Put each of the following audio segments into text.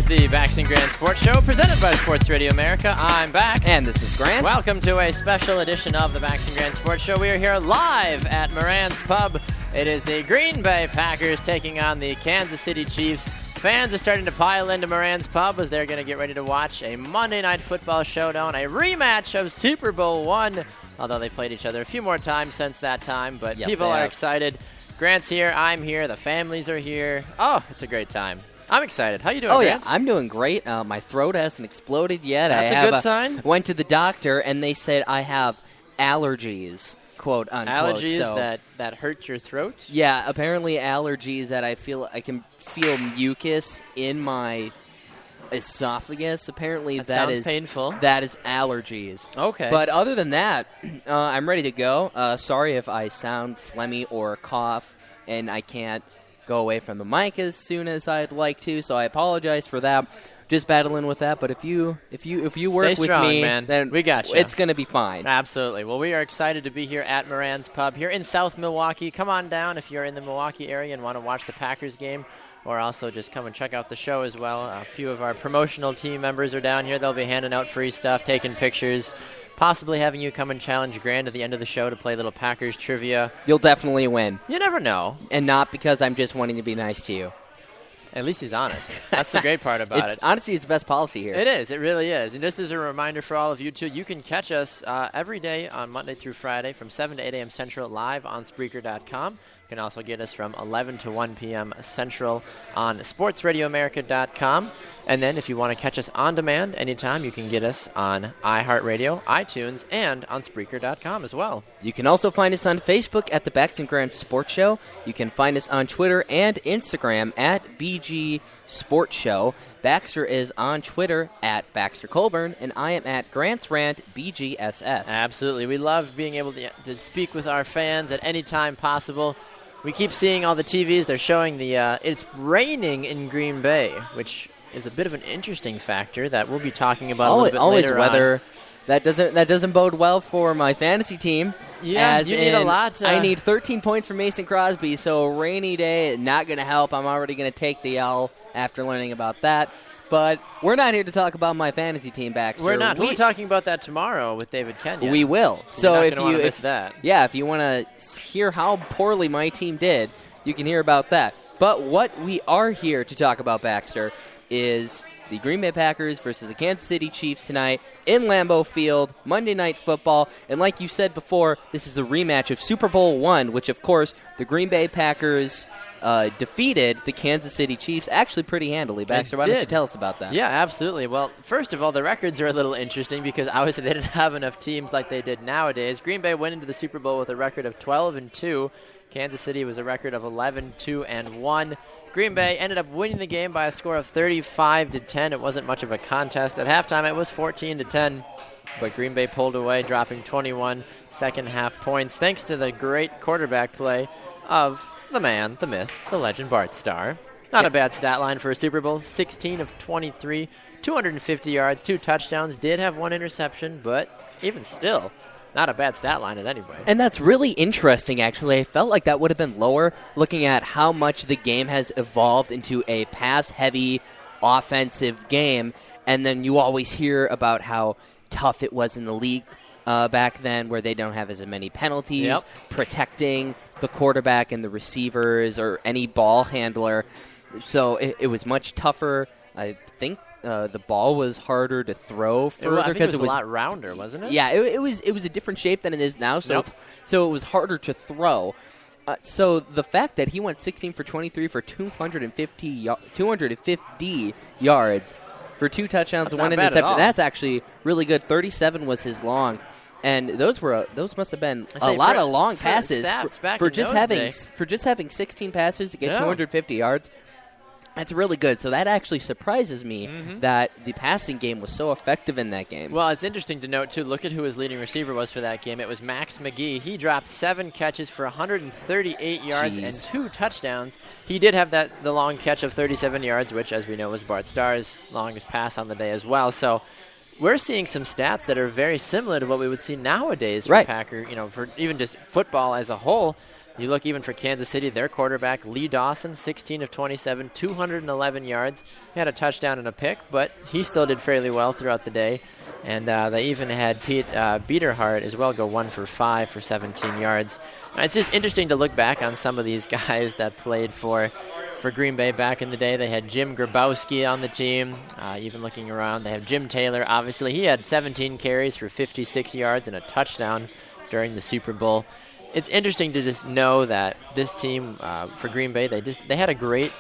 is the Bax and Grant Sports Show presented by Sports Radio America. I'm Bax. And this is Grant. Welcome to a special edition of the Bax and Grant Sports Show. We are here live at Moran's Pub. It is the Green Bay Packers taking on the Kansas City Chiefs. Fans are starting to pile into Moran's Pub as they're going to get ready to watch a Monday Night Football showdown, a rematch of Super Bowl I, although they played each other a few more times since that time, but yes, people are excited. Grant's here, I'm here, the families are here. Oh, it's a great time. I'm excited. How you doing, Grant? Yeah, I'm doing great. My throat hasn't exploded yet. That's a good sign. Went to the doctor, and they said I have allergies, quote, unquote. Allergies that hurt your throat? Yeah, apparently allergies that I can feel mucus in my esophagus. Apparently that sounds is painful. That is allergies. Okay. But other than that, I'm ready to go. Sorry if I sound phlegmy or cough, and I can't go away from the mic as soon as I'd like to, so I apologize for that. Just battling with that, but if you work with me, man. then we got you. It's going to be fine. Absolutely. Well, we are excited to be here at Moran's Pub here in South Milwaukee. Come on down if you're in the Milwaukee area and want to watch the Packers game, or also just come and check out the show as well. A few of our promotional team members are down here. They'll be handing out free stuff, taking pictures, possibly having you come and challenge Grant at the end of the show to play a little Packers trivia. You'll definitely win. You never know. And not because I'm just wanting to be nice to you. At least he's honest. That's the great part about it. Honesty is the best policy here. It is. It really is. And just as a reminder for all of you, too, you can catch us every day on Monday through Friday from 7 to 8 a.m. Central live on Spreaker.com. You can also get us from 11 to 1 p.m. Central on SportsRadioAmerica.com. And then if you want to catch us on demand anytime, you can get us on iHeartRadio, iTunes, and on Spreaker.com as well. You can also find us on Facebook at the Bax and Grant Sports Show. You can find us on Twitter and Instagram at BG Sports Show. Baxter is on Twitter at Baxter Colburn, and I am at Grant's Rant BGSS. Absolutely. We love being able to speak with our fans at any time possible. We keep seeing all the TVs. They're showing it's raining in Green Bay, which is a bit of an interesting factor that we'll be talking about a little bit always later weather. On. That doesn't bode well for my fantasy team. Yeah, you need a lot. I need 13 points from Mason Crosby, so a rainy day not going to help. I'm already going to take the L after learning about that. But we're not here to talk about my fantasy team, Baxter. We're not. We'll be talking about that tomorrow with David Kenyon. We will. So if you miss that, if you want to hear how poorly my team did, you can hear about that. But what we are here to talk about, Baxter, is the Green Bay Packers versus the Kansas City Chiefs tonight in Lambeau Field, Monday Night Football. And like you said before, this is a rematch of Super Bowl I, which, of course, the Green Bay Packers defeated the Kansas City Chiefs actually pretty handily. Baxter, why don't you tell us about that? Yeah, absolutely. Well, first of all, the records are a little interesting because obviously they didn't have enough teams like they did nowadays. Green Bay went into the Super Bowl with a record of 12-2. Kansas City was a record of 11-2-1. Green Bay ended up winning the game by a score of 35-10. It wasn't much of a contest. At halftime, it was 14-10, but Green Bay pulled away, dropping 21 second-half points, thanks to the great quarterback play of the man, the myth, the legend, Bart Starr. Not a bad stat line for a Super Bowl. 16 of 23, 250 yards, 2 touchdowns. Did have 1 interception, but even still, not a bad stat line at any rate. And that's really interesting, actually. I felt like that would have been lower looking at how much the game has evolved into a pass-heavy offensive game. And then you always hear about how tough it was in the league back then, where they don't have as many penalties, protecting the quarterback and the receivers or any ball handler. So it was much tougher. I think the ball was harder to throw further because it was a lot rounder, wasn't it? Yeah, it was a different shape than it is now. So so it was harder to throw. So the fact that he went 16 for 23 for 250 yards for 2 touchdowns and 1 interception, that's actually really good. 37 was his long. And those must have been a lot of long passes for just having 16 passes to get 250 yards. That's really good. So that actually surprises me that the passing game was so effective in that game. Well, it's interesting to note, too, look at who his leading receiver was for that game. It was Max McGee. He dropped 7 catches for 138 yards and 2 touchdowns. He did have the long catch of 37 yards, which, as we know, was Bart Starr's longest pass on the day as well. So we're seeing some stats that are very similar to what we would see nowadays for Packer, for even just football as a whole. You look even for Kansas City, their quarterback, Lee Dawson, 16 of 27, 211 yards. He had a touchdown and a pick, but he still did fairly well throughout the day. And they even had Pete Biederhart as well go 1 for 5 for 17 yards. It's just interesting to look back on some of these guys that played for Green Bay back in the day. They had Jim Grabowski on the team. Even looking around, they have Jim Taylor. Obviously, he had 17 carries for 56 yards and a touchdown during the Super Bowl. It's interesting to just know that this team for Green Bay, they had a great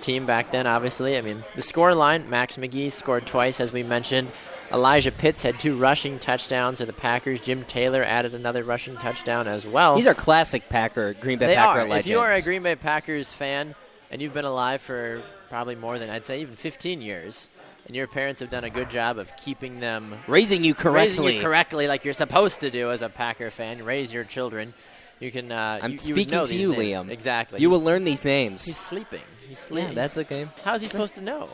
team back then. Obviously, I mean the score line: Max McGee scored twice, as we mentioned. Elijah Pitts had 2 rushing touchdowns for the Packers. Jim Taylor added another rushing touchdown as well. These are classic Green Bay Packer legends. If you are a Green Bay Packers fan and you've been alive for probably more than, I'd say, even 15 years, and your parents have done a good job of keeping them... Raising you correctly like you're supposed to do as a Packer fan. Raise your children. You can... I'm speaking to you, names. Liam. Exactly. You will learn these names. He's sleeping. Yeah, that's okay. How's he supposed to know?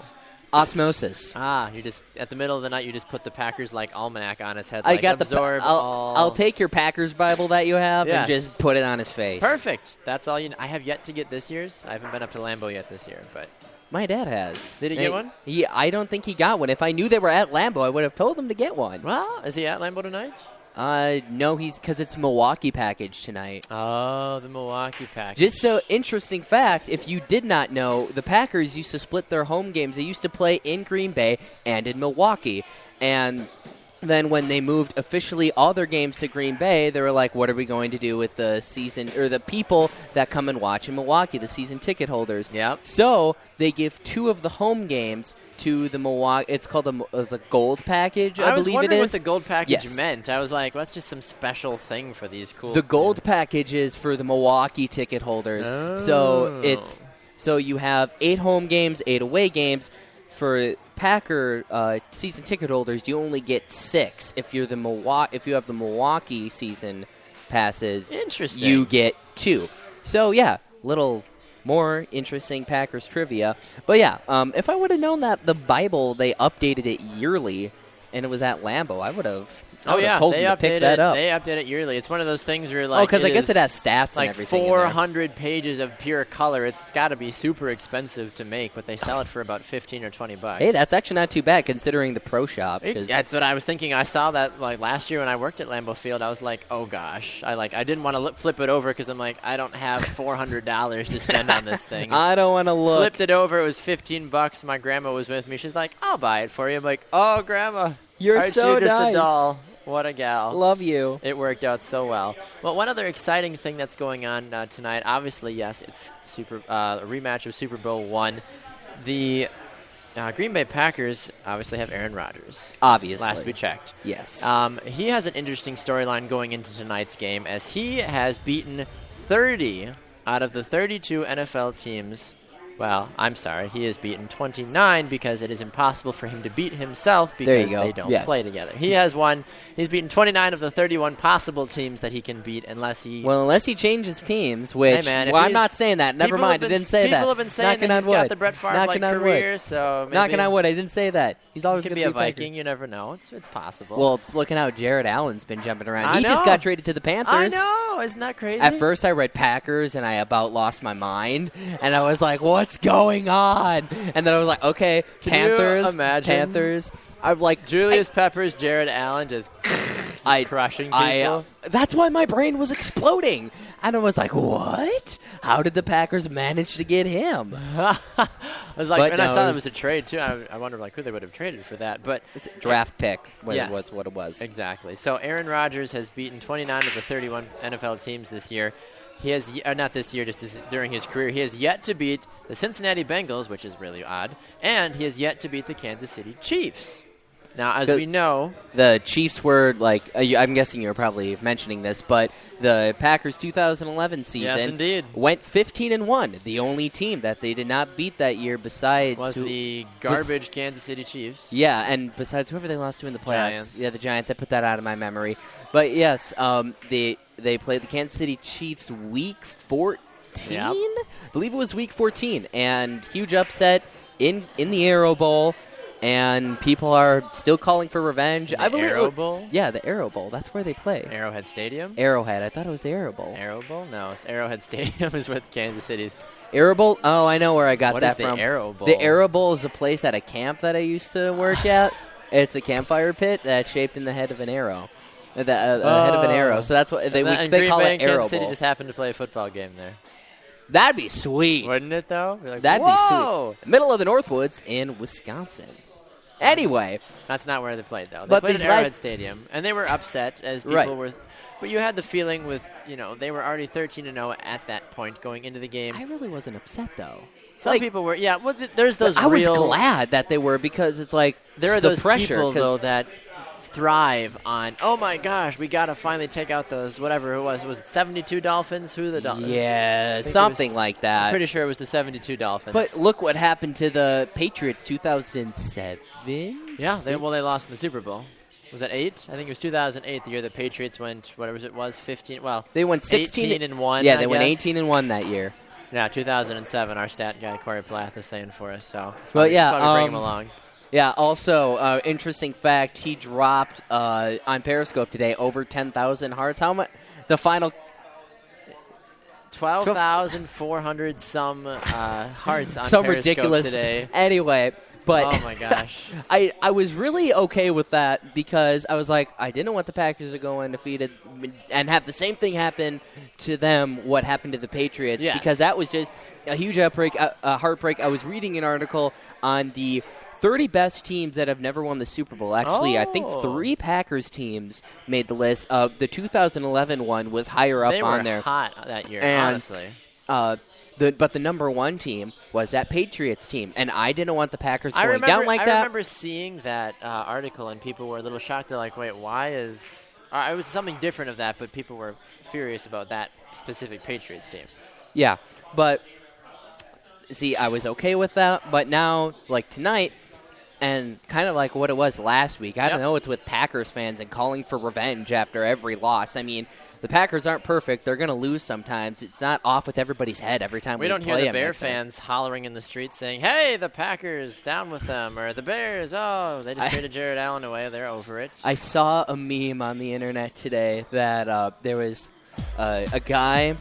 Osmosis. You just, at the middle of the night, you just put the Packers almanac on his head. I got I'll take your Packers Bible that you have and just put it on his face. Perfect. That's all you. I have yet to get this year's. I haven't been up to Lambeau yet this year, but my dad has. Did he get one? I don't think he got one. If I knew they were at Lambeau, I would have told him to get one. Well, is he at Lambeau tonight? No, because it's Milwaukee package tonight. Oh, the Milwaukee package. Just so interesting fact, if you did not know, the Packers used to split their home games. They used to play in Green Bay and in Milwaukee. And then when they moved officially all their games to Green Bay, they were like, what are we going to do with the season, or the people that come and watch in Milwaukee, the season ticket holders? Yep. So they give 2 of the home games to the Milwaukee. It's called the gold package, I believe it is. I was wondering what the gold package meant. I was like, well, that's just some special thing for these cool... The gold package is for the Milwaukee ticket holders. Oh. So you have 8 home games, 8 away games. For Packer season ticket holders, you only get 6. If you have the Milwaukee season passes, interesting, you get 2. So yeah, little more interesting Packers trivia. But yeah, if I would have known that the Bible, they updated it yearly, and it was at Lambeau, I would have told them to pick that up. They update it yearly. It's one of those things where because I guess it has stats and everything. 400 pages of pure color. It's got to be super expensive to make, but they sell it for about $15 or $20. Hey, that's actually not too bad considering the pro shop. That's what I was thinking. I saw that last year when I worked at Lambeau Field. I was like, oh gosh, I didn't want to flip it over because I'm like, I don't have $400 to spend on this thing. I don't want to look. Flipped it over. It was $15. My grandma was with me. She's like, I'll buy it for you. I'm like, oh grandma, Aren't so you just nice. a doll. What a gal. Love you. It worked out so well. Well, one other exciting thing that's going on tonight, obviously, yes, it's a rematch of Super Bowl I. The Green Bay Packers obviously have Aaron Rodgers. Obviously. Last we checked. Yes. He has an interesting storyline going into tonight's game as he has beaten 30 out of the 32 NFL teams. Well, I'm sorry. He has beaten 29 because it is impossible for him to beat himself because they don't play together. He has won. He's beaten 29 of the 31 possible teams that he can beat unless he changes teams, which I'm not saying that. Never mind. I didn't say that. People have been saying that he's got the Brett Favre career, so maybe knocking on wood. I didn't say that. He's always going to be a Viking. You never know. It's possible. Well, it's looking how Jared Allen's been jumping around. He just got traded to the Panthers. I know. Isn't that crazy? At first, I read Packers, and I about lost my mind, and I was like, "What's going on?" And then I was like, "Okay, Panthers." You imagine? Panthers. I'm like Julius Peppers, Jared Allen, just crushing people. That's why my brain was exploding, and I was like, "What? How did the Packers manage to get him?" I was like, I saw that it was a trade too. I wonder who they would have traded for that, but it's a draft pick. Yes, was what it was exactly. So Aaron Rodgers has beaten 29 of the 31 NFL teams this year. He has not this year, during his career. He has yet to beat the Cincinnati Bengals, which is really odd, and he has yet to beat the Kansas City Chiefs. Now, as we know, the Chiefs were I'm guessing you were probably mentioning this, but the Packers 2011 season went 15-1. The only team that they did not beat that year besides was the garbage Kansas City Chiefs. Yeah, and besides whoever they lost to in the playoffs. Giants. Yeah, the Giants. I put that out of my memory. But yes, they played the Kansas City Chiefs week 14. Yep. I believe it was week 14, and huge upset in the Arrow Bowl. and people are still calling for revenge. The I believe. Arrow Bowl? Yeah, the Arrow Bowl. That's where they play. Arrowhead Stadium? Arrowhead. I thought it was the Arrow Bowl. Arrow Bowl? No, it's Arrowhead Stadium is what Kansas City's. Arrow Bowl? Oh, I know where I got What that is the from. Arrow Bowl? The Arrow Bowl is a place at a camp that I used to work at. It's a campfire pit that's shaped in the head of an arrow. The head of an arrow. So that's what they Green call Bay it and Arrow Kansas City Bowl. just happened to play a football game there. That'd be sweet. Wouldn't it, though? Like, That'd whoa! be sweet. Middle of the Northwoods in Wisconsin. Anyway. That's not where they played, though. They But played these at Arrowhead guys- Stadium, and they were upset as people Right. were. But you had the feeling with, they were already 13-0 at that point going into the game. I really wasn't upset, though. Some people were, yeah. Well, there's those I was real. glad that they were because it's like There are the those pressure, people, 'cause- though, that thrive on, oh, my gosh, we got to finally take out those, whatever it was. Was it 72 Dolphins? Who are the Dolphins? Yeah, I think something it was- like I'm that. pretty sure it was the 72 Dolphins. But look what happened to the Patriots 2007. yeah, they lost in the Super Bowl. Was that 8? I think it was 2008, the year the Patriots went, whatever it was, 15. Well, They went 16 18-1. Yeah, I they went guess. 18-1 that year. Yeah, 2007. Our stat guy Corey Plath is saying for us. So, But yeah, that's why we bring him along. Yeah, also, interesting fact, he dropped on Periscope today over 10,000 hearts. How much? The final 12,400 some hearts on some Periscope ridiculous today. Anyway, but Oh my gosh. I was really okay with that because I was like, I didn't want the Packers to go undefeated and have the same thing happen to them what happened to the Patriots, Yes. because that was just a huge heartbreak. I was reading an article on the 30 best teams that have never won the Super Bowl. Actually, I think 3 Packers teams made the list. The 2011 one was higher up They on were there. hot that year, And, honestly. But the number 1 team was that Patriots team, and I didn't want the Packers going down like I that. remember seeing that article, and people were a little shocked. They're like, wait, why is... it was something different of that, but people were furious about that specific Patriots team. Yeah, but see, I was okay with that, but now, like tonight, and kind of like what it was last week, I don't know, it's with Packers fans and calling for revenge after every loss. I mean, the Packers aren't perfect. They're going to lose sometimes. It's not off with everybody's head every time we don't play hear the them, Bear I think. fans hollering in the streets saying, hey, the Packers, down with them, or the Bears, oh, they just traded Jared Allen away. They're over it. I saw a meme on the internet today that there was a guy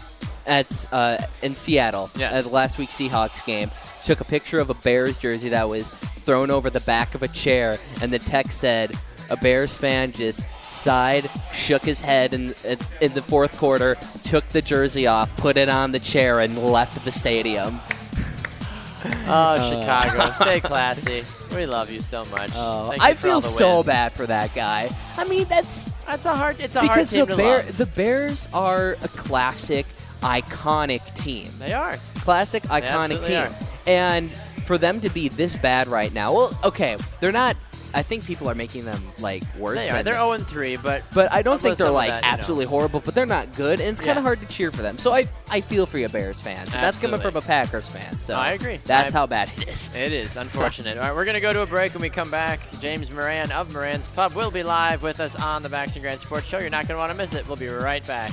in Seattle at the last week's Seahawks game, took a picture of a Bears jersey that was thrown over the back of a chair, and the text said, a Bears fan just sighed, shook his head in the fourth quarter, took the jersey off, put it on the chair, and left the stadium. Oh, Chicago, stay classy. We love you so much. Thank you I for all feel the so wins. bad for that guy. I mean, it's a hard team because to love. the Bears are a classic, iconic team. They are. Classic, iconic absolutely team. are. And for them to be this bad right now, well, okay, they're not. I think people are making them like worse. They are. They're 0-3, but I don't think with they're some of like that, absolutely horrible, but they're not good, and it's kind of hard to cheer for them. So I feel for you, Bears fans. And that's coming Absolutely. from a Packers fan. So No, I agree. That's how bad it is. It is unfortunate. All right, we're going to go to a break. When we come back, James Moran of Moran's Pub will be live with us on the Baxter Grand Sports Show. You're not going to want to miss it. We'll be right back.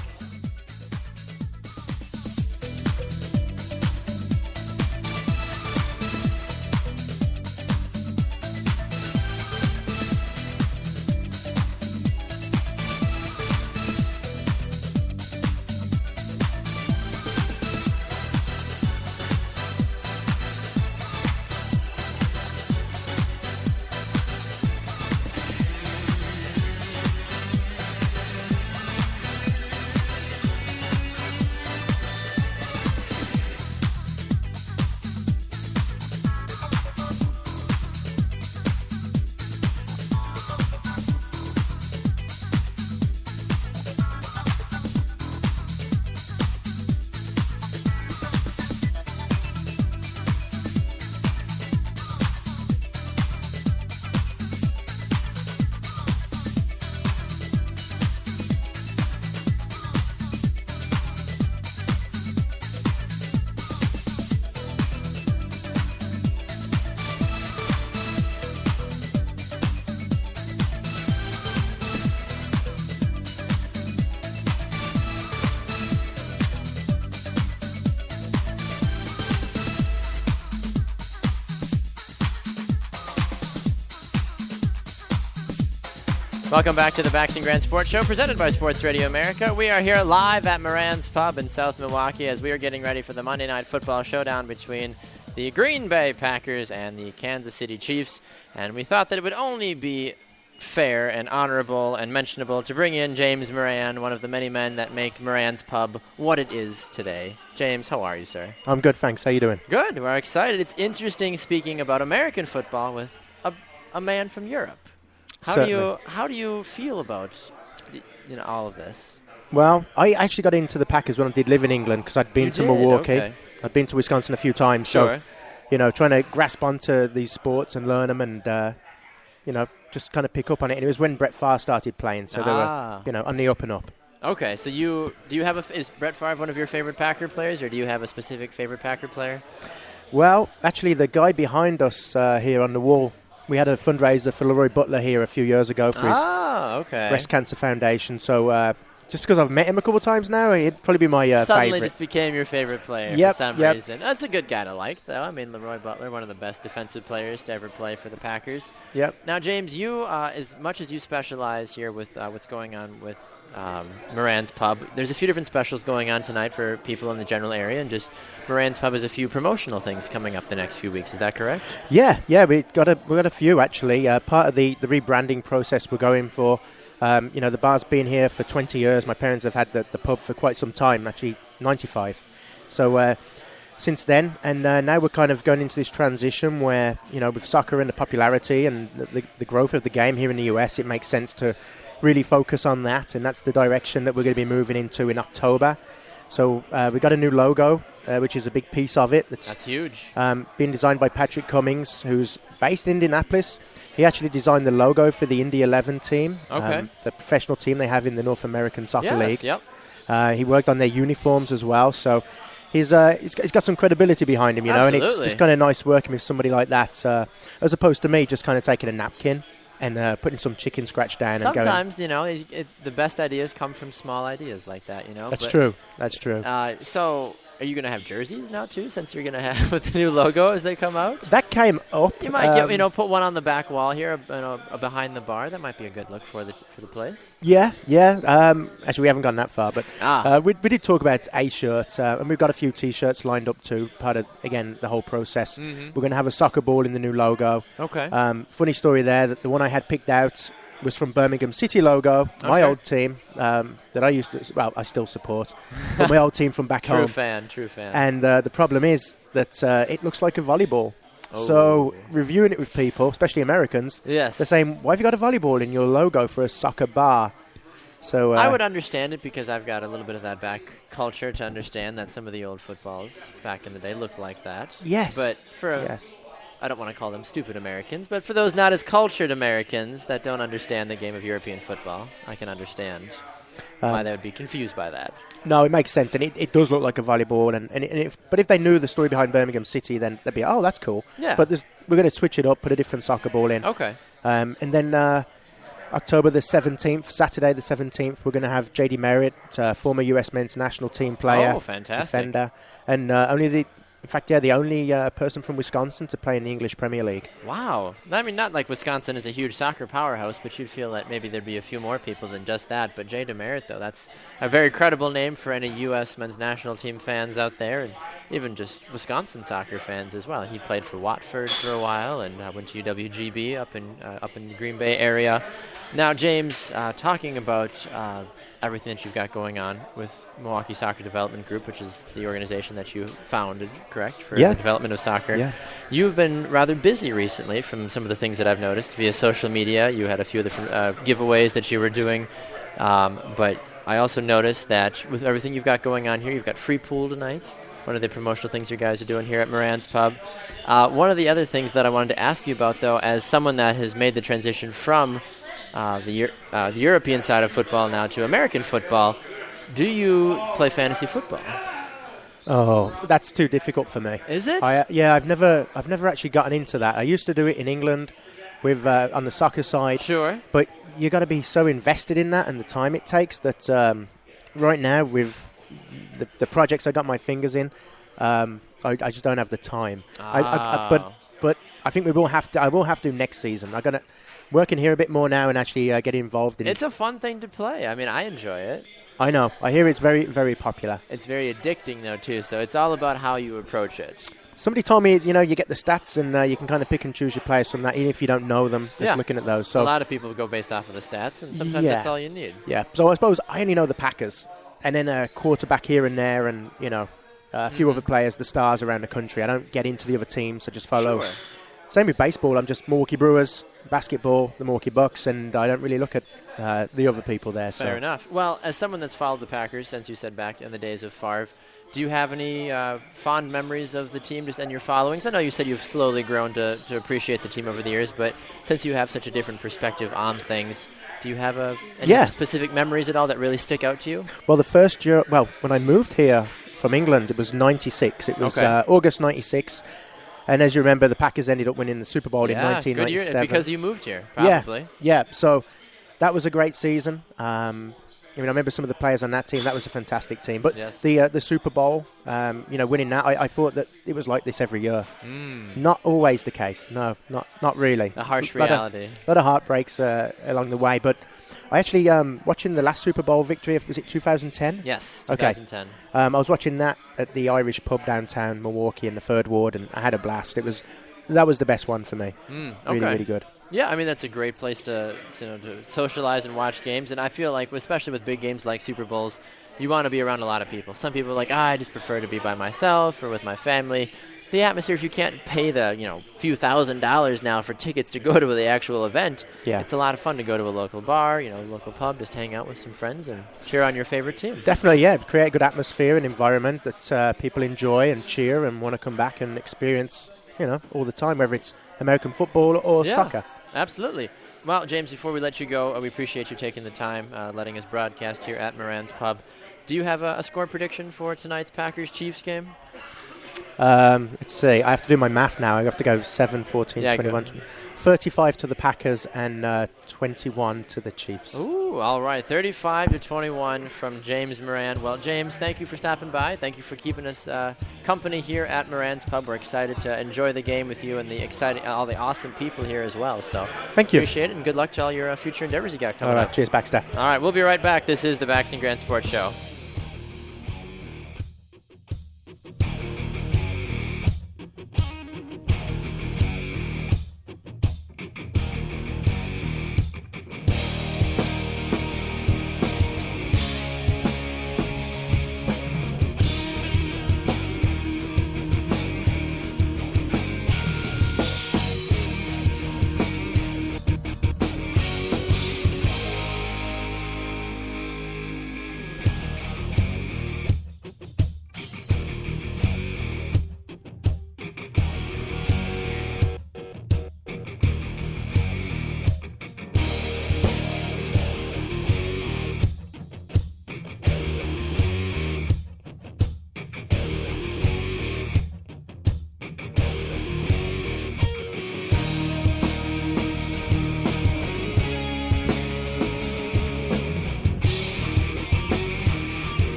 Welcome back to the Baxton Grand Sports Show, presented by Sports Radio America. We are here live at Moran's Pub in South Milwaukee as we are getting ready for the Monday Night Football showdown between the Green Bay Packers and the Kansas City Chiefs. And we thought that it would only be fair and honorable and mentionable to bring in James Moran, one of the many men that make Moran's Pub what it is today. James, how are you, sir? I'm good, thanks. How you doing? Good. We're excited. It's interesting speaking about American football with a man from Europe. How do you feel about all of this? Well, I actually got into the Packers when I did live in England because I'd been to Milwaukee. Okay. I'd been to Wisconsin a few times. Sure. So, trying to grasp onto these sports and learn them and, just kind of pick up on it. And it was when Brett Favre started playing, so they were, on the up and up. Okay, so is Brett Favre one of your favorite Packer players, or do you have a specific favorite Packer player? Well, actually, the guy behind us here on the wall, we had a fundraiser for Leroy Butler here a few years ago for his breast cancer foundation. So just because I've met him a couple of times now, he'd probably be my Suddenly favorite. Just became your favorite player for some reason. That's a good guy to like, though. I mean, Leroy Butler, one of the best defensive players to ever play for the Packers. Yep. Now, James, you, as much as you specialize here with what's going on with Moran's Pub, there's a few different specials going on tonight for people in the general area, and just Moran's Pub has a few promotional things coming up the next few weeks. Is that correct? Yeah, we've got a few actually. Part of the rebranding process we're going for. The bar's been here for 20 years. My parents have had the pub for quite some time, actually 95. So since then, and now we're kind of going into this transition where, with soccer and the popularity and the growth of the game here in the US, it makes sense to really focus on that, and that's the direction that we're going to be moving into in October. So we got a new logo, which is a big piece of it. That's huge. Being designed by Patrick Cummings, who's based in Indianapolis. He actually designed the logo for the Indy 11 team, the professional team they have in the North American Soccer League. Yep. He worked on their uniforms as well, so he's got some credibility behind him, Absolutely. And it's kind of nice working with somebody like that, as opposed to me just kind of taking a napkin and putting some chicken scratch down. Sometimes, the best ideas come from small ideas like that, That's true. That's true. So, are you going to have jerseys now, too, since you're going to have with the new logo as they come out? That came up. You might put one on the back wall here, behind the bar. That might be a good look for the place. Yeah. Actually, we haven't gone that far, but we did talk about a shirt, and we've got a few T-shirts lined up too, part of, again, the whole process. Mm-hmm. We're going to have a soccer ball in the new logo. Okay. Funny story there, that the one I had picked out was from Birmingham City logo, my old team that I used to, I still support, but my old team from back home. True fan. And the problem is that it looks like a volleyball. Oh. So reviewing it with people, especially Americans, yes, they're saying, why have you got a volleyball in your logo for a soccer bar? So I would understand it because I've got a little bit of that back culture to understand that some of the old footballs back in the day looked like that. Yes. But I don't want to call them stupid Americans, but for those not as cultured Americans that don't understand the game of European football, I can understand why they would be confused by that. No, it makes sense, and it does look like a volleyball. But if they knew the story behind Birmingham City, then they'd be, oh, that's cool. Yeah. But we're going to switch it up, put a different soccer ball in. Okay. And then October the 17th, Saturday the 17th, we're going to have J.D. Merritt, former U.S. men's national team player. Oh, fantastic. Defender, and the only person from Wisconsin to play in the English Premier League. Wow. I mean, not like Wisconsin is a huge soccer powerhouse, but you'd feel that maybe there'd be a few more people than just that. But Jay DeMerit, though, that's a very credible name for any U.S. men's national team fans out there, and even just Wisconsin soccer fans as well. He played for Watford for a while and went to UWGB up in the Green Bay area. Now, James, talking about everything that you've got going on with Milwaukee Soccer Development Group, which is the organization that you founded, correct, for the development of soccer. Yeah. You've been rather busy recently from some of the things that I've noticed via social media. You had a few of the giveaways that you were doing, but I also noticed that with everything you've got going on here, you've got free pool tonight, one of the promotional things you guys are doing here at Moran's Pub. One of the other things that I wanted to ask you about, though, as someone that has made the transition from the European side of football now to American football, do you play fantasy football? Oh, that's too difficult for me. Is it? I've never actually gotten into that. I used to do it in England with on the soccer side. Sure. But you got to be so invested in that and the time it takes that right now with the projects I got my fingers in, I just don't have the time. But I think we will have to. I will have to next season. working here a bit more now and actually getting involved in it. It's a fun thing to play. I mean, I enjoy it. I know. I hear it's very, very popular. It's very addicting, though, too. So it's all about how you approach it. Somebody told me, you get the stats and you can kind of pick and choose your players from that, even if you don't know them, just looking at those. So a lot of people go based off of the stats, and sometimes that's all you need. Yeah. So I suppose I only know the Packers, and then a quarterback here and there, and, a few other players, the stars around the country. I don't get into the other teams. I just follow. Sure. Same with baseball. I'm just Milwaukee Brewers, basketball, the Milwaukee Bucks, and I don't really look at the other people there. Fair enough. Well, as someone that's followed the Packers since you said back in the days of Favre, do you have any fond memories of the team and your followings? I know you said you've slowly grown to appreciate the team over the years, but since you have such a different perspective on things, do you have any specific memories at all that really stick out to you? Well, the first year, when I moved here from England, it was 96. It was August 96. And as you remember, the Packers ended up winning the Super Bowl in 1997. Good year, because you moved here, probably. Yeah. So that was a great season. I remember some of the players on that team. That was a fantastic team. But the Super Bowl, winning that, I thought that it was like this every year. Not always the case. No, not really. A harsh reality. A lot of heartbreaks along the way. But I actually, watching the last Super Bowl victory, was it 2010? Yes, 2010. Okay. I was watching that at the Irish pub downtown Milwaukee in the 3rd Ward, and I had a blast. That was the best one for me. Really, really good. Yeah, I mean, that's a great place to socialize and watch games. And I feel like, especially with big games like Super Bowls, you want to be around a lot of people. Some people are like, I just prefer to be by myself or with my family. The atmosphere, if you can't pay the few $1,000s now for tickets to go to the actual event, it's a lot of fun to go to a local bar, a local pub, just hang out with some friends and cheer on your favorite team. Definitely, yeah. Create a good atmosphere and environment that people enjoy and cheer and want to come back and experience, all the time, whether it's American football or soccer. Absolutely. Well, James, before we let you go, we appreciate you taking the time, letting us broadcast here at Moran's Pub. Do you have a score prediction for tonight's Packers-Chiefs game? Let's see. I have to do my math now. I have to go 7, 14, 21. Go. 35 to the Packers and 21 to the Chiefs. Ooh, all right. 35-21 from James Moran. Well, James, thank you for stopping by. Thank you for keeping us company here at Moran's Pub. We're excited to enjoy the game with you and all the awesome people here as well. So thank you. Appreciate it, and good luck to all your future endeavors you got coming up. All right. Up. Cheers, Baxter. All right. We'll be right back. This is the Baxter Grant Sports Show.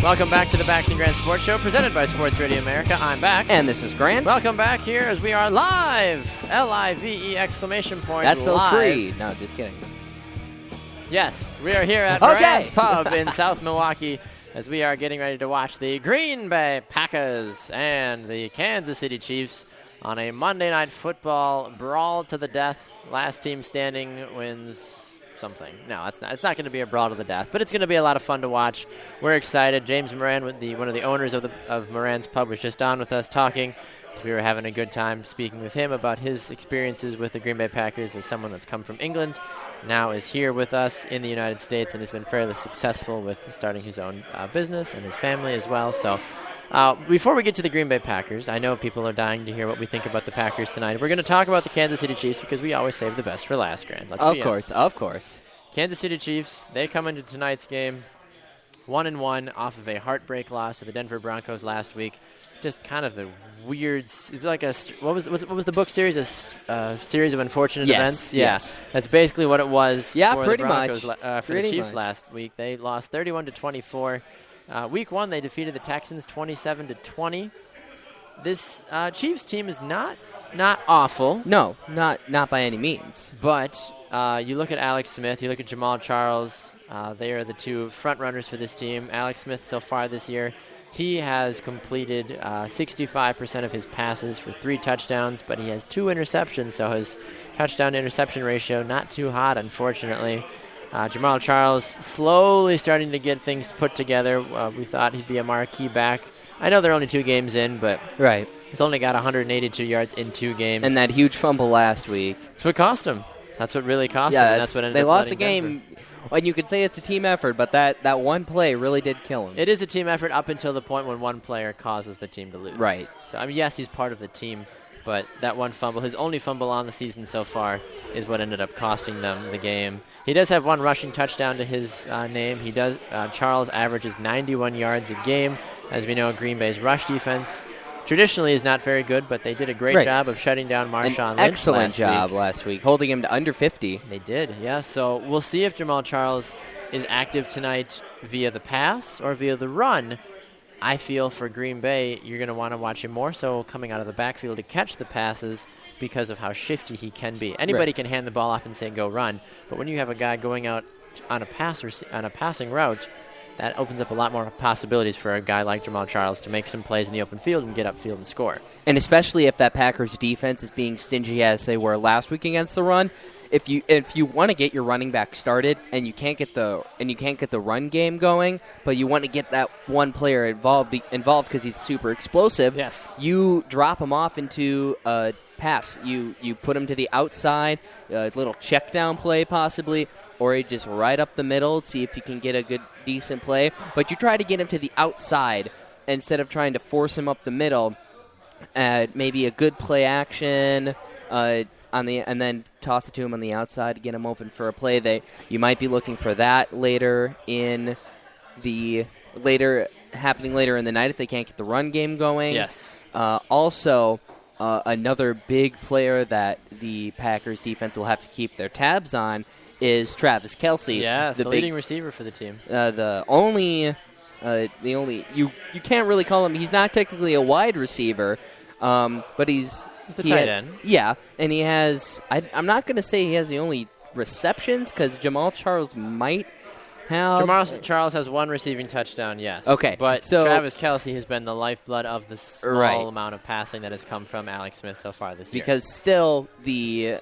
Welcome back to the Baxter Grant Sports Show, presented by Sports Radio America. I'm back. And this is Grant. Welcome back here as we are live. L-I-V-E exclamation point. That spells live. free. No, just kidding. Yes, we are here at Moran's Pub in South Milwaukee as we are getting ready to watch the Green Bay Packers and the Kansas City Chiefs on a Monday Night Football brawl to the death. Last team standing wins something. No, it's not. It's not going to be a brawl to the death, but it's going to be a lot of fun to watch. We're excited. James Moran, one of the owners of Moran's Pub, was just on with us talking. We were having a good time speaking with him about his experiences with the Green Bay Packers as someone that's come from England, now is here with us in the United States, and has been fairly successful with starting his own business and his family as well. So before we get to the Green Bay Packers, I know people are dying to hear what we think about the Packers tonight. We're going to talk about the Kansas City Chiefs because we always save the best for last, Grant. Of course. Kansas City Chiefs, they come into tonight's game 1-1 off of a heartbreak loss to the Denver Broncos last week. just kind of the weird. It's like what was the book series? A series of unfortunate events. Yeah, yes. That's basically what it was. Yeah, for pretty the Broncos, much. For the Chiefs last week, they lost 31-24. Week 1, they defeated the Texans 27-20. This Chiefs team is not awful. No, not by any means. But you look at Alex Smith, you look at Jamal Charles. They are the two front runners for this team. Alex Smith so far this year, he has completed 65% of his passes for 3 touchdowns, but he has 2 interceptions, so his touchdown-to-interception ratio not too hot, unfortunately. Jamal Charles slowly starting to get things put together. We thought he'd be a marquee back. I know they're only 2 games in, but right. He's only got 182 yards in 2 games. And that huge fumble last week. That's what cost him. That's what really cost him. That's what ended they up lost the letting game. And you could say it's a team effort, but that one play really did kill him. It is a team effort up until the point when one player causes the team to lose. Right. So, I mean, yes, he's part of the team, but that one fumble, his only fumble on the season so far, is what ended up costing them the game. He does have 1 rushing touchdown to his name. He does. Charles averages 91 yards a game. As we know, Green Bay's rush defense traditionally is not very good, but they did a great job of shutting down Marshawn Lynch excellent job last week, holding him to under 50. They did, yeah. So we'll see if Jamal Charles is active tonight via the pass or via the run. I feel for Green Bay, you're going to want to watch him more so coming out of the backfield to catch the passes because of how shifty he can be. Anybody can hand the ball off and say, go run. But when you have a guy going out on a passing route, that opens up a lot more possibilities for a guy like Jamal Charles to make some plays in the open field and get upfield and score. And especially if that Packers defense is being stingy as they were last week against the run, if you want to get your running back started and you can't get the run game going, but you want to get that one player involved because he's super explosive, yes, you drop him off into a pass. You put him to the outside, a little check down play possibly, or you just right up the middle, see if you can get a good decent play. But you try to get him to the outside instead of trying to force him up the middle. Maybe a good play action and then toss it to him on the outside to get him open for a play. You might be looking for that happening later in the night if they can't get the run game going. Yes. Also, another big player that the Packers defense will have to keep their tabs on is Travis Kelce. Yes, the leading receiver for the team. The only you can't really call him. He's not technically a wide receiver, but he's the tight end. Yeah, and he has. I'm not going to say he has the only receptions because Jamal Charles might have. Jamal Charles has 1 receiving touchdown. Yes. Okay, but so Travis Kelce has been the lifeblood of the small amount of passing that has come from Alex Smith so far this year. Because still the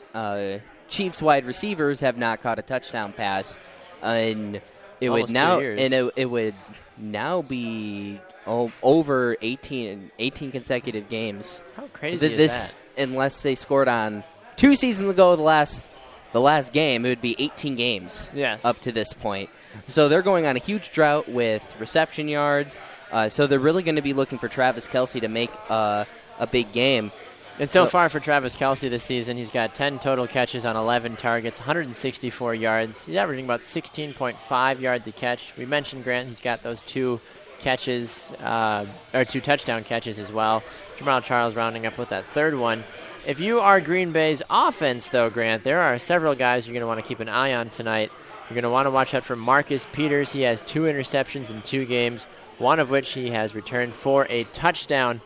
Chiefs wide receivers have not caught a touchdown pass, and it would now be over 18 consecutive games. How crazy is that? Unless they scored on 2 seasons ago, the last game, it would be 18 games. Yes. Up to this point. So they're going on a huge drought with reception yards. So they're really going to be looking for Travis Kelce to make a big game. And so far for Travis Kelce this season, he's got 10 total catches on 11 targets, 164 yards. He's averaging about 16.5 yards a catch. We mentioned, Grant, he's got those 2 catches, or 2 touchdown catches as well. Jamal Charles rounding up with that 3rd one. If you are Green Bay's offense, though, Grant, there are several guys you're going to want to keep an eye on tonight. You're going to want to watch out for Marcus Peters. He has 2 interceptions in 2 games, one of which he has returned for a touchdown.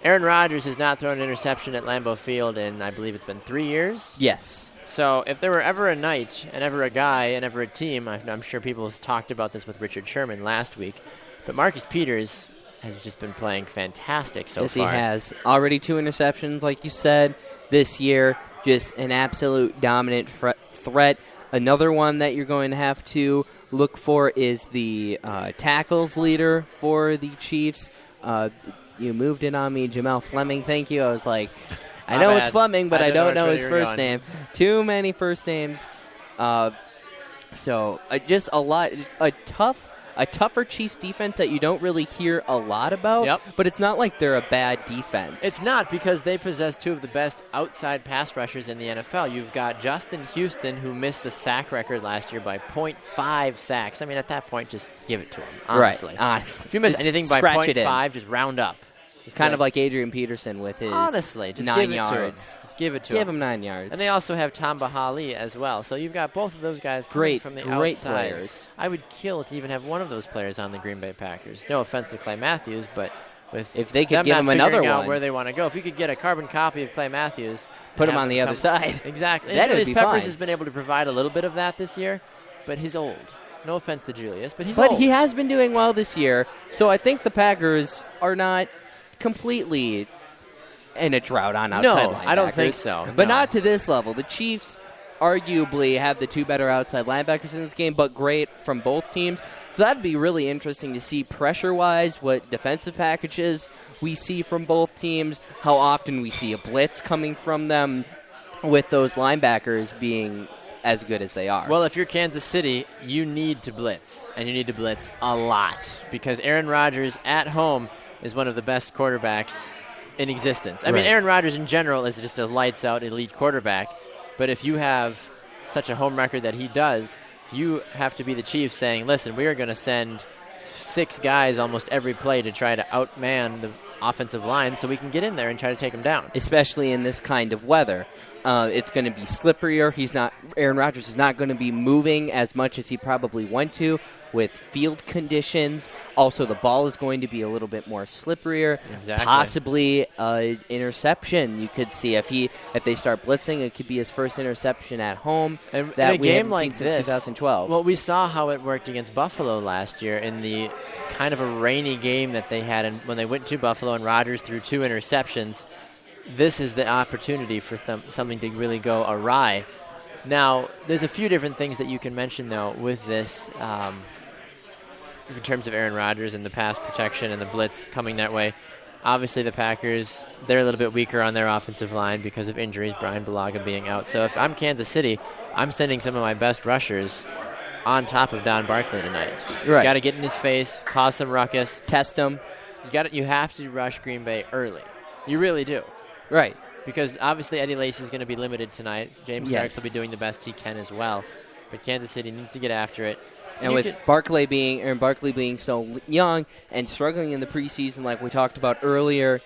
Aaron Rodgers has not thrown an interception at Lambeau Field in, I believe it's been 3 years. Yes. So if there were ever a night and ever a guy and ever a team, I'm sure people have talked about this with Richard Sherman last week, but Marcus Peters has just been playing fantastic so far. Yes, he has. Already 2 interceptions, like you said, this year. Just an absolute dominant threat. Another one that you're going to have to look for is the tackles leader for the Chiefs. You moved in on me, Jamel Fleming. Thank you. I was like, I know it's Fleming, but I don't know his first name. Too many first names. So just a tougher Chiefs defense that you don't really hear a lot about. Yep. But it's not like they're a bad defense. It's not, because they possess 2 of the best outside pass rushers in the NFL. You've got Justin Houston, who missed the sack record last year by 0.5 sacks. I mean, at that point, just give it to him, honestly. Right, honestly. If you miss just anything by 0.5, just round up. It's kind of like Adrian Peterson with his honestly, just 9 give it yards. to him. Just give it to him. Give him 9 yards. And they also have Tamba Hali as well. So you've got both of those guys coming from the great outside. players. I would kill to even have one of those players on the Green Bay Packers. No offense to Clay Matthews, but if they could them give not him another figuring out one, where they want to go, if you could get a carbon copy of Clay Matthews, put him on the other side. Exactly. That would Julius be Peppers fine. has been able to provide a little bit of that this year, but he's old. No offense to Julius, but he's But old. he has been doing well this year, so I think the Packers are not completely in a drought on outside linebackers. I don't think so. But No. not to this level. The Chiefs arguably have the 2 better outside linebackers in this game, but great from both teams. So that'd be really interesting to see pressure-wise what defensive packages we see from both teams, how often we see a blitz coming from them with those linebackers being as good as they are. Well, if you're Kansas City, you need to blitz, and you need to blitz a lot because Aaron Rodgers at home is one of the best quarterbacks in existence. I mean, Aaron Rodgers in general is just a lights-out elite quarterback, but if you have such a home record that he does, you have to be the Chiefs saying, listen, we are going to send 6 guys almost every play to try to outman the offensive line so we can get in there and try to take them down. Especially in this kind of weather. It's going to be slipperier. Aaron Rodgers is not going to be moving as much as he probably want to with field conditions. Also, the ball is going to be a little bit more slipperier. Exactly. Possibly an interception you could see if they start blitzing. It could be his first interception at home. And that in a we game haven't like seen this, since 2012. well, we saw how it worked against Buffalo last year in the kind of a rainy game that they had when they went to Buffalo and Rodgers threw 2 interceptions. This is the opportunity for something to really go awry. Now, there's a few different things that you can mention, though, with this in terms of Aaron Rodgers and the pass protection and the blitz coming that way. Obviously, the Packers, they're a little bit weaker on their offensive line because of injuries, Brian Bulaga being out. So if I'm Kansas City, I'm sending some of my best rushers on top of Don Barkley tonight. Right. You got to get in his face, cause some ruckus. Test him. You have to rush Green Bay early. You really do. Right. Because obviously Eddie Lacy is going to be limited tonight. James Starks will be doing the best he can as well. But Kansas City needs to get after it. And with Aaron Barkley being so young and struggling in the preseason like we talked about earlier,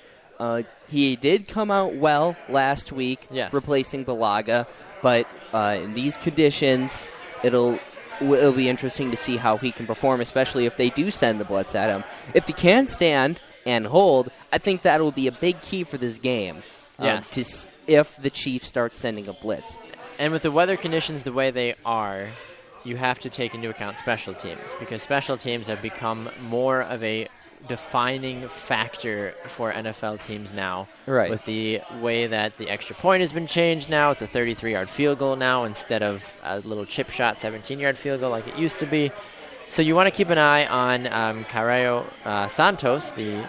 he did come out well last week, replacing Bulaga. But in these conditions, it'll be interesting to see how he can perform, especially if they do send the blitz at him. If he can stand and hold, I think that will be a big key for this game. If the Chiefs start sending a blitz. And with the weather conditions the way they are, you have to take into account special teams because special teams have become more of a defining factor for NFL teams now. Right. With the way that the extra point has been changed now. It's a 33-yard field goal now instead of a little chip shot 17-yard field goal like it used to be. So you want to keep an eye on Carrero Santos, the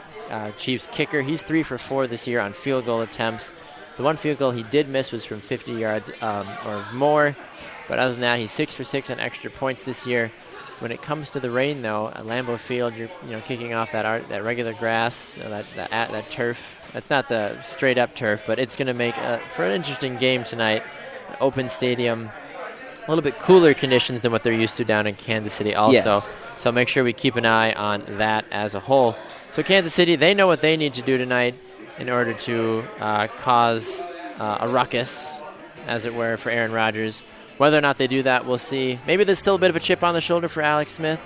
Chiefs kicker. He's 3 for 4 this year on field goal attempts. The one field goal he did miss was from 50 yards or more. But other than that, he's 6 for 6 on extra points this year. When it comes to the rain, though, at Lambeau Field, you're kicking off that regular grass, that turf. That's not the straight-up turf, but it's going to make for an interesting game tonight. Open stadium, a little bit cooler conditions than what they're used to down in Kansas City also. Yes. So make sure we keep an eye on that as a whole. So Kansas City, they know what they need to do tonight in order to cause a ruckus, as it were, for Aaron Rodgers. Whether or not they do that, we'll see. Maybe there's still a bit of a chip on the shoulder for Alex Smith.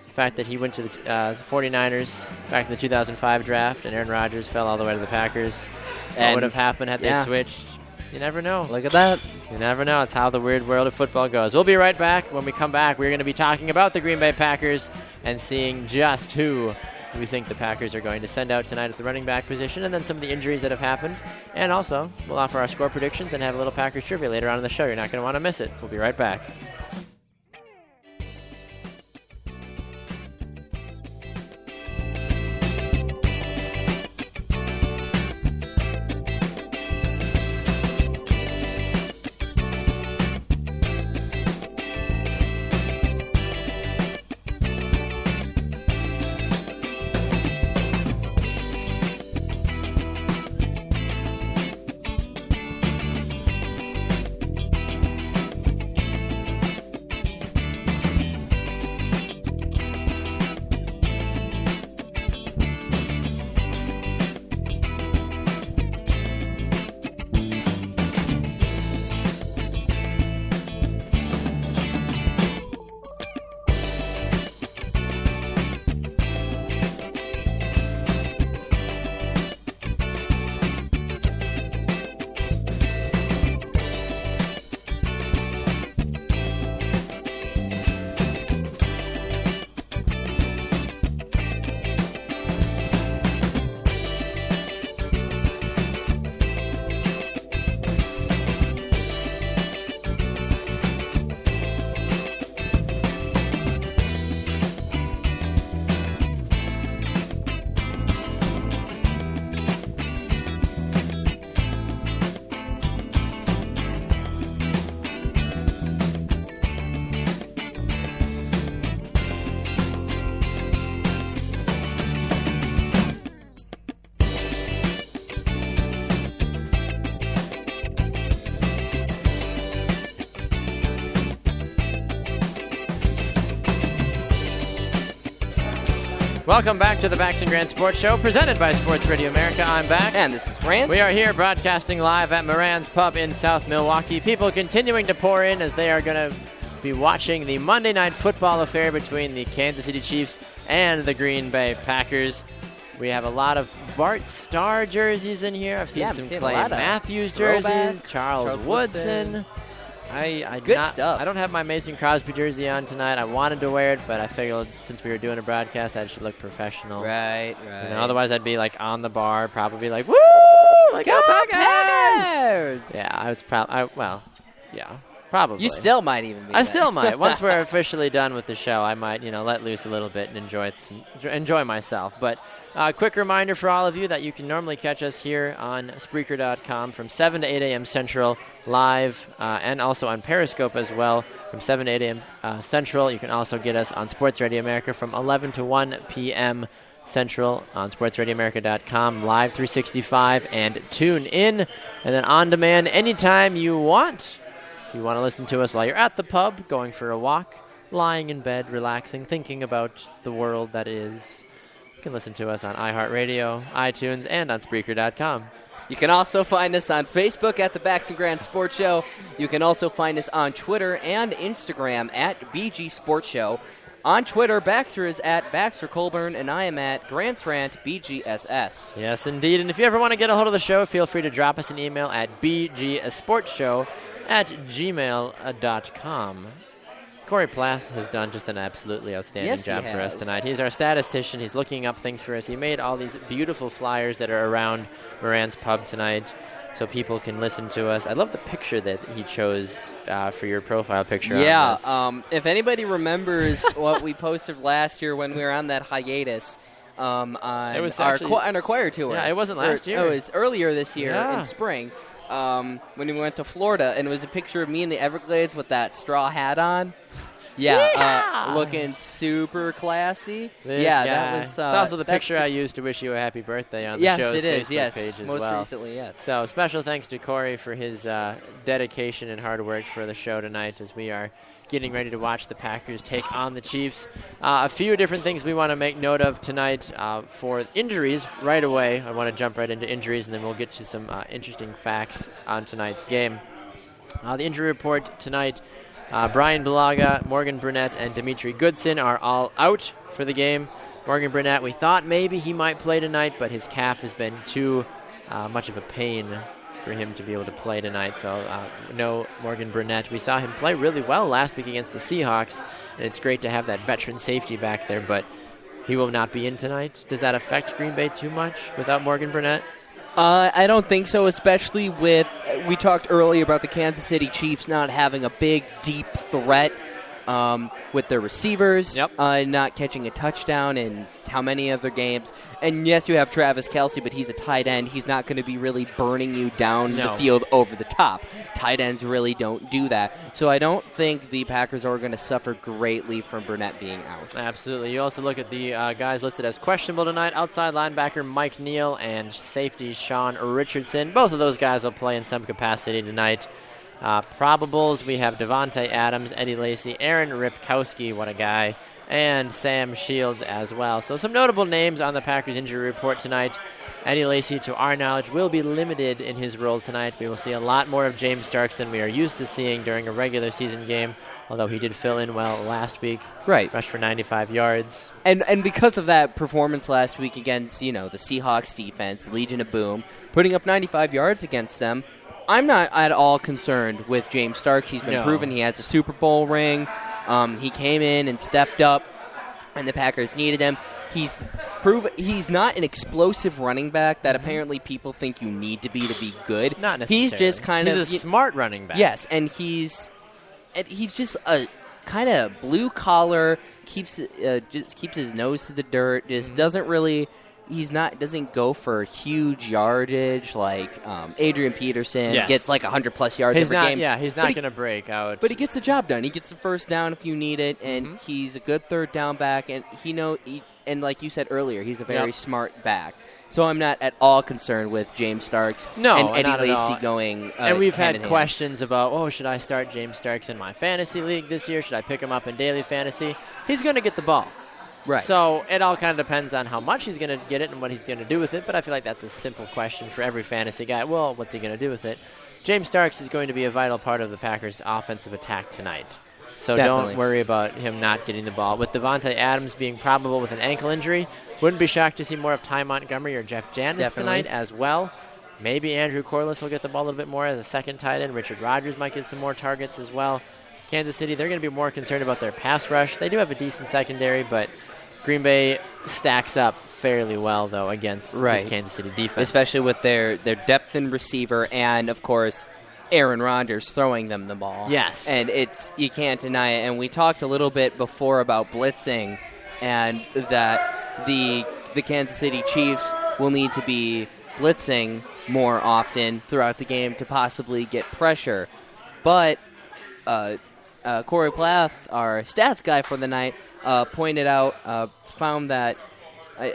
The fact that he went to the 49ers back in the 2005 draft, and Aaron Rodgers fell all the way to the Packers. What would have happened had they switched? You never know. Look at that. You never know. It's how the weird world of football goes. We'll be right back. When we come back, we're going to be talking about the Green Bay Packers and seeing just who we think the Packers are going to send out tonight at the running back position, and then some of the injuries that have happened. And also, we'll offer our score predictions and have a little Packers trivia later on in the show. You're not going to want to miss it. We'll be right back. Welcome back to the Bax and Grant Sports Show, presented by Sports Radio America. I'm Bax. And this is Grant. We are here broadcasting live at Moran's Pub in South Milwaukee. People continuing to pour in as they are going to be watching the Monday Night Football affair between the Kansas City Chiefs and the Green Bay Packers. We have a lot of Bart Starr jerseys in here. I've seen some Clay Matthews jerseys, Charles Woodson. Good stuff. I don't have my Mason Crosby jersey on tonight. I wanted to wear it, but I figured since we were doing a broadcast, I should look professional. Right. Otherwise, I'd be like on the bar, probably like, woo! Like, go Packers! Yeah, I was probably. You still might even be. I still might. Once we're officially done with the show, I might, let loose a little bit and enjoy myself. But quick reminder for all of you that you can normally catch us here on Spreaker.com from 7 to 8 a.m. Central live, and also on Periscope as well from 7 to 8 a.m. Central. You can also get us on Sports Radio America from 11 to 1 p.m. Central on sportsradioamerica.com, live 365, and tune in, and then on demand anytime you want. If you want to listen to us while you're at the pub, going for a walk, lying in bed, relaxing, thinking about the world that is, you can listen to us on iHeartRadio, iTunes, and on Spreaker.com. You can also find us on Facebook at the Bax and Grant Sports Show. You can also find us on Twitter and Instagram at BG Sports Show. On Twitter, Baxter is at Baxter Colburn, and I am at Grant's Rant BGSS. Yes, indeed. And if you ever want to get a hold of the show, feel free to drop us an email at bgsportshow@gmail.com. Corey Plath has done just an absolutely outstanding job for us tonight. He's our statistician. He's looking up things for us. He made all these beautiful flyers that are around Moran's Pub tonight so people can listen to us. I love the picture that he chose for your profile picture. Yeah, if anybody remembers what we posted last year when we were on that hiatus on our choir tour. Yeah, it wasn't last year. It was earlier this year in spring when we went to Florida, and it was a picture of me in the Everglades with that straw hat on. Yeah, looking super classy. That was. It's also the picture I used to wish you a happy birthday on the show's Facebook page as most well. Recently, yes. So special thanks to Corey for his dedication and hard work for the show tonight as we are getting ready to watch the Packers take on the Chiefs. A few different things we want to make note of tonight for injuries right away. I want to jump right into injuries, and then we'll get to some interesting facts on tonight's game. The injury report tonight. Brian Bulaga, Morgan Burnett, and Dimitri Goodson are all out for the game. Morgan Burnett, we thought maybe he might play tonight, but his calf has been too much of a pain for him to be able to play tonight. So no Morgan Burnett. We saw him play really well last week against the Seahawks, and it's great to have that veteran safety back there, but he will not be in tonight. Does that affect Green Bay too much without Morgan Burnett? I don't think so, especially with, we talked earlier about the Kansas City Chiefs not having a big, deep threat with their receivers, not catching a touchdown in how many of their games. And yes, you have Travis Kelce, but he's a tight end. He's not going to be really burning you down the field over the top. Tight ends really don't do that. So I don't think the Packers are going to suffer greatly from Burnett being out. Absolutely. You also look at the guys listed as questionable tonight. Outside linebacker Mike Neal and safety Sean Richardson. Both of those guys will play in some capacity tonight. Probables, we have Devontae Adams, Eddie Lacy, Aaron Ripkowski, what a guy, and Sam Shields as well. So some notable names on the Packers injury report tonight. Eddie Lacy, to our knowledge, will be limited in his role tonight. We will see a lot more of James Starks than we are used to seeing during a regular season game, although he did fill in well last week. Right. Rushed for 95 yards. And because of that performance last week against, the Seahawks defense, Legion of Boom, putting up 95 yards against them, I'm not at all concerned with James Starks. He's been proven he has a Super Bowl ring. He came in and stepped up, and the Packers needed him. He's not an explosive running back that apparently people think you need to be good. Not necessarily. He's just he's a smart running back. Yes, and he's just a kind of blue collar. Keeps his nose to the dirt. Just doesn't really. Doesn't go for huge yardage like Adrian Peterson gets like 100+ yards every game. Yeah, he's not going to break out. But he gets the job done. He gets the first down if you need it, and he's a good third down back. And and like you said earlier, he's a very smart back. So I'm not at all concerned with James Starks and Eddie Lacy going. And we've had questions about, should I start James Starks in my fantasy league this year? Should I pick him up in daily fantasy? He's going to get the ball. Right. So it all kind of depends on how much he's going to get it and what he's going to do with it. But I feel like that's a simple question for every fantasy guy. Well, what's he going to do with it? James Starks is going to be a vital part of the Packers' offensive attack tonight. So Definitely. don't worry about him not getting the ball. With Devontae Adams being probable with an ankle injury, wouldn't be shocked to see more of Ty Montgomery or Jeff Janis tonight as well. Maybe Andrew Corliss will get the ball a little bit more as a second tight end. Richard Rodgers might get some more targets as well. Kansas City, they're going to be more concerned about their pass rush. They do have a decent secondary, but Green Bay stacks up fairly well, though, against this Kansas City defense. Especially with their depth in receiver and, of course, Aaron Rodgers throwing them the ball. Yes. And you can't deny it. And we talked a little bit before about blitzing and that the Kansas City Chiefs will need to be blitzing more often throughout the game to possibly get pressure. But Corey Plath, our stats guy for the night, pointed out, found that,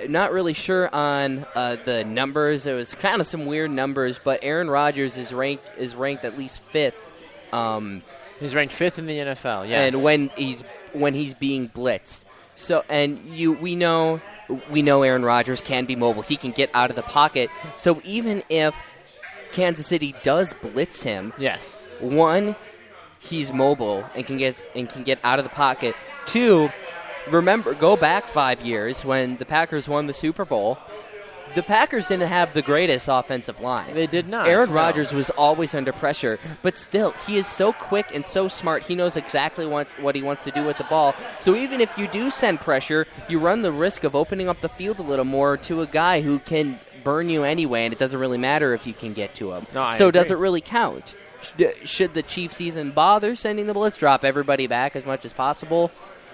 not really sure on the numbers. There was kind of some weird numbers, but Aaron Rodgers is ranked at least 5th. He's ranked 5th in the NFL, yes. And when he's being blitzed. So we know Aaron Rodgers can be mobile. He can get out of the pocket. So even if Kansas City does blitz him, yes. 1, he's mobile and can get out of the pocket. 2, remember, go back 5 years when the Packers won the Super Bowl. The Packers didn't have the greatest offensive line. They did not. Aaron Rodgers was always under pressure, but still, he is so quick and so smart. He knows exactly what he wants to do with the ball. So even if you do send pressure, you run the risk of opening up the field a little more to a guy who can burn you anyway, and it doesn't really matter if you can get to him. No, I so agree. does it really count? Should the Chiefs even bother sending the blitz? Drop everybody back as much as possible?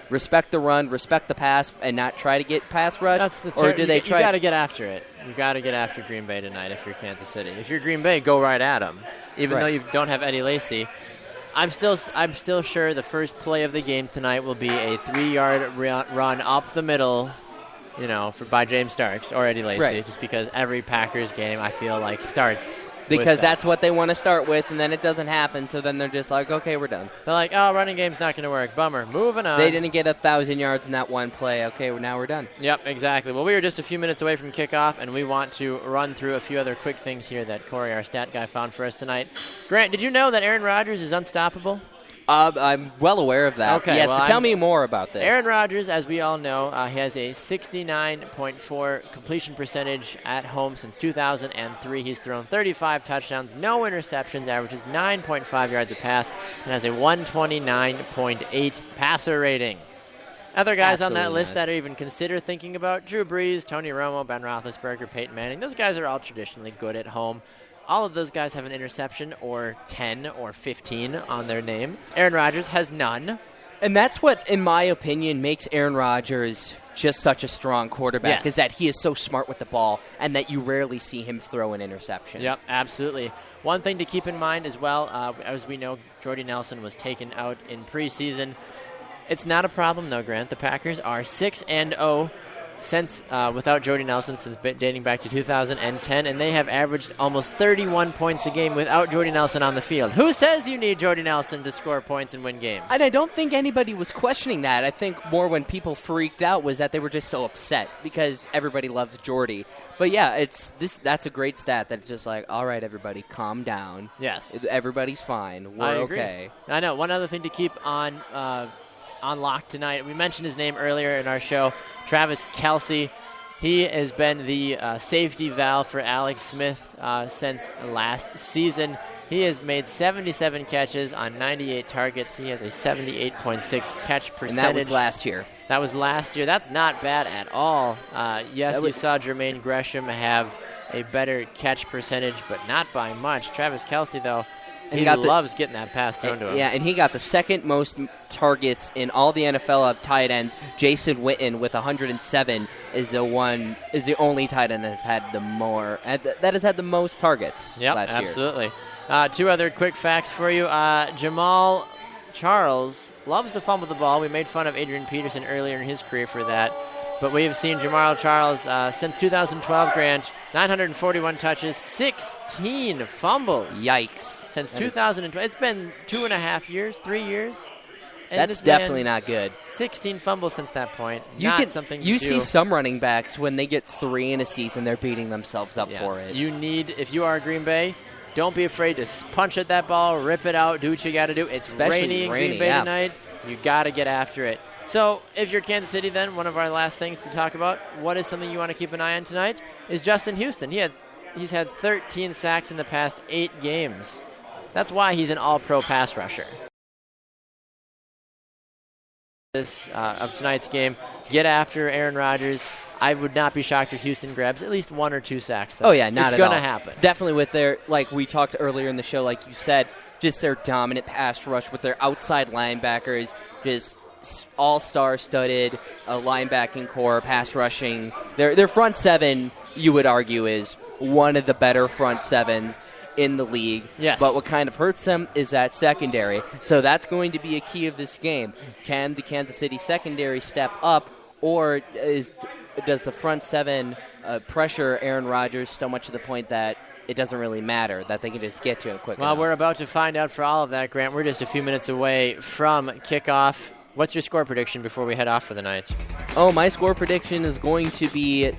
Respect the run, respect the pass, and not try to get pass rush? That's the or do they try? You got to get after it. You got to get after Green Bay tonight if you're Kansas City. If you're Green Bay, go right at them. Even though you don't have Eddie Lacy, I'm still sure the first play of the game tonight will be a 3-yard run up the middle, by James Starks or Eddie Lacy, just because every Packers game I feel like starts. Because that's what they want to start with, and then it doesn't happen, so then they're just like, okay, we're done. They're like, oh, running game's not going to work. Bummer. Moving on. They didn't get 1,000 yards in that one play. Okay, well, now we're done. Yep, exactly. Well, we are just a few minutes away from kickoff, and we want to run through a few other quick things here that Corey, our stat guy, found for us tonight. Grant, did you know that Aaron Rodgers is unstoppable? I'm well aware of that. Okay, yes, well, but tell me more about this. Aaron Rodgers, as we all know, he has a 69.4 completion percentage at home since 2003. He's thrown 35 touchdowns, no interceptions, averages 9.5 yards a pass, and has a 129.8 passer rating. Other guys on that list that are even considered thinking about: Drew Brees, Tony Romo, Ben Roethlisberger, Peyton Manning. Those guys are all traditionally good at home. All of those guys have an interception or 10 or 15 on their name. Aaron Rodgers has none. And that's what, in my opinion, makes Aaron Rodgers just such a strong quarterback, is that he is so smart with the ball and that you rarely see him throw an interception. Yep, absolutely. One thing to keep in mind as well, as we know, Jordy Nelson was taken out in preseason. It's not a problem, though, Grant. The Packers are 6-0 since without Jordy Nelson since dating back to 2010, and they have averaged almost 31 points a game without Jordy Nelson on the field. Who says you need Jordy Nelson to score points and win games? And I don't think anybody was questioning that. I think more when people freaked out was that they were just so upset because everybody loves Jordy. But yeah, that's a great stat. That's just like, all right, everybody, calm down. Yes, everybody's fine. We're okay. I know. One other thing to keep on lock tonight. We mentioned his name earlier in our show, Travis Kelce. He has been the safety valve for Alex Smith since last season. He has made 77 catches on 98 targets. He has a 78.6 catch percentage. And that was last year. That was last year. That's not bad at all. You saw Jermaine Gresham have a better catch percentage, but not by much. Travis Kelce, though, he loves getting that pass thrown to him. Yeah, and he got the second most targets in all the NFL of tight ends. Jason Witten with 107 is the only tight end that has had the most targets last year. Absolutely. Two other quick facts for you. Jamal Charles loves to fumble the ball. We made fun of Adrian Peterson earlier in his career for that. But we have seen Jamal Charles since 2012, Grant, 941 touches, 16 fumbles. Yikes. Since 2012. It's been 3 years. That's definitely not good. 16 fumbles since that point. You see some running backs, when they get 3 in a season, they're beating themselves up for it. If you are Green Bay, don't be afraid to punch at that ball, rip it out, do what you got to do. It's rainy in Green Bay tonight. You got to get after it. So if you're Kansas City, then one of our last things to talk about, what is something you want to keep an eye on tonight, is Justin Houston. He's had 13 sacks in the past 8 games. That's why he's an all-pro pass rusher. Of tonight's game, get after Aaron Rodgers. I would not be shocked if Houston grabs at least 1 or 2 sacks. Though. Oh, yeah, not it's at all. It's going to happen. Definitely with their, like we talked earlier in the show, like you said, just their dominant pass rush with their outside linebackers, just all-star studded linebacking core, pass rushing. Their front 7, you would argue, is one of the better front 7s in the league. Yes. But what kind of hurts them is that secondary. So that's going to be a key of this game. Can the Kansas City secondary step up, or does the front 7 pressure Aaron Rodgers so much to the point that it doesn't really matter, that they can just get to him quick enough? We're about to find out for all of that, Grant. We're just a few minutes away from kickoff. What's your score prediction before we head off for the night? My score prediction is going to be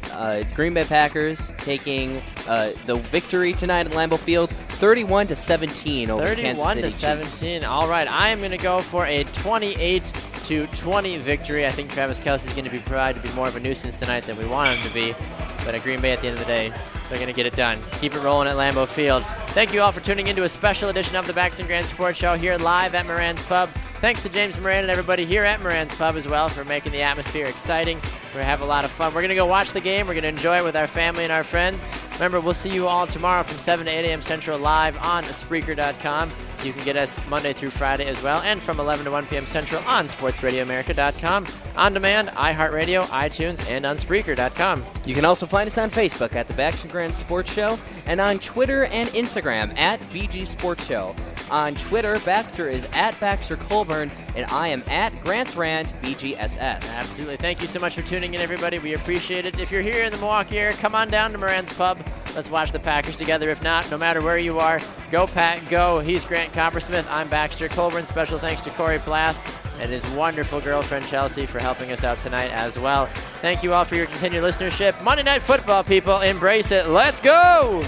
Green Bay Packers taking the victory tonight at Lambeau Field, 31-17 over Kansas City 31-17. All right, I am going to go for a 28-20 victory. I think Travis Kelce's going to be proud to be more of a nuisance tonight than we want him to be. But at Green Bay, at the end of the day, they're going to get it done. Keep it rolling at Lambeau Field. Thank you all for tuning into a special edition of the Baxter Grand Sports Show here live at Moran's Pub. Thanks to James Moran and everybody here at Moran's Pub as well for making the atmosphere exciting. We're going to have a lot of fun. We're going to go watch the game. We're going to enjoy it with our family and our friends. Remember, we'll see you all tomorrow from 7 to 8 a.m. Central live on Spreaker.com. You can get us Monday through Friday as well, and from 11 to 1 p.m. Central on SportsRadioAmerica.com, on demand, iHeartRadio, iTunes, and on Spreaker.com. You can also find us on Facebook at the Baxter Grand Sports Show, and on Twitter and Instagram at BG Sports Show. On Twitter, Baxter is at Baxter Colburn, and I am at Grant's Rant BGSS. Absolutely. Thank you so much for tuning in, everybody. We appreciate it. If you're here in the Milwaukee area, come on down to Moran's Pub. Let's watch the Packers together. If not, no matter where you are, go Pack, go. He's Grant Coppersmith. I'm Baxter Colburn. Special thanks to Corey Plath and his wonderful girlfriend, Chelsea, for helping us out tonight as well. Thank you all for your continued listenership. Monday Night Football, people. Embrace it. Let's go!